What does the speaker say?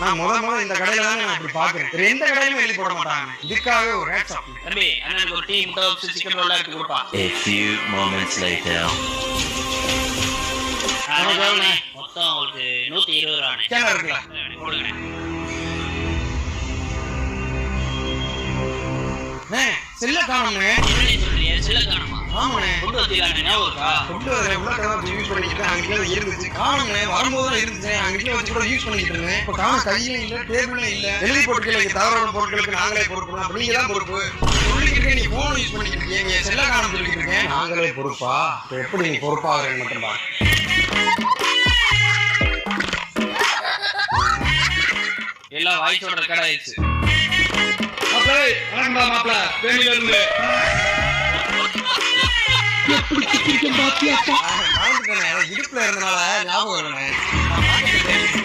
நான் முத இந்த கடையில தான் நான் அப்படி பாக்குறேன். எந்த கடையிலும் எழுதி போட மாட்டாங்க. இதுக்காக ஒரு ஹேட்ஸ் ஆஃப். தம்பி அண்ணனுக்கு ஒரு டீ முட்டை சிக்கன் ரோல் எடுத்து கொடுப்பா. A few moments later. மொத்தம் உங்களுக்கு 120 ரூபாய். கேள இருக்குல கொடுங்க. செல்ல காணும்னே. என்ன சொல்றீங்க? செல்ல காணுமா? ஆமாண்ணே. கொண்டு வந்தீங்களா? ஞாபகம் இருக்கா? கொண்டு வரேன். உள்ள கதை யூஸ் பண்ணிக்கிட்டு அங்கேயே இருந்துச்சு. காணும்னே. வரும்போது தான் இருந்துச்சு. அங்கேயே வச்சு கூட யூஸ் பண்ணிக்கிட்டு இருந்தேன். இப்போ காண கையில இல்ல, டேபிள்ல இல்ல. எழுதி போட்டுக்கல. தவறான பொருட்களுக்கு நாங்களே பொறுப்பு. அப்ப நீங்க தான் பொறுப்பு. சொல்லிக்கிட்டு நீ போன் யூஸ் பண்ணிக்கிட்டு இருக்கீங்க. செல்ல காணும் சொல்லிக்கிட்டு இருக்கேன். நாங்களே பொறுப்பா? இப்போ எப்படி நீ பொறுப்பாகிறேன்னு மட்டும் பாரு. எல்லாம் வாய்ஸோட ரெக்கார்ட் ஆயிடுச்சு. மாப்பிள்ள பேணில இருந்து இடுப்புல இருந்தனால ஞாபகம்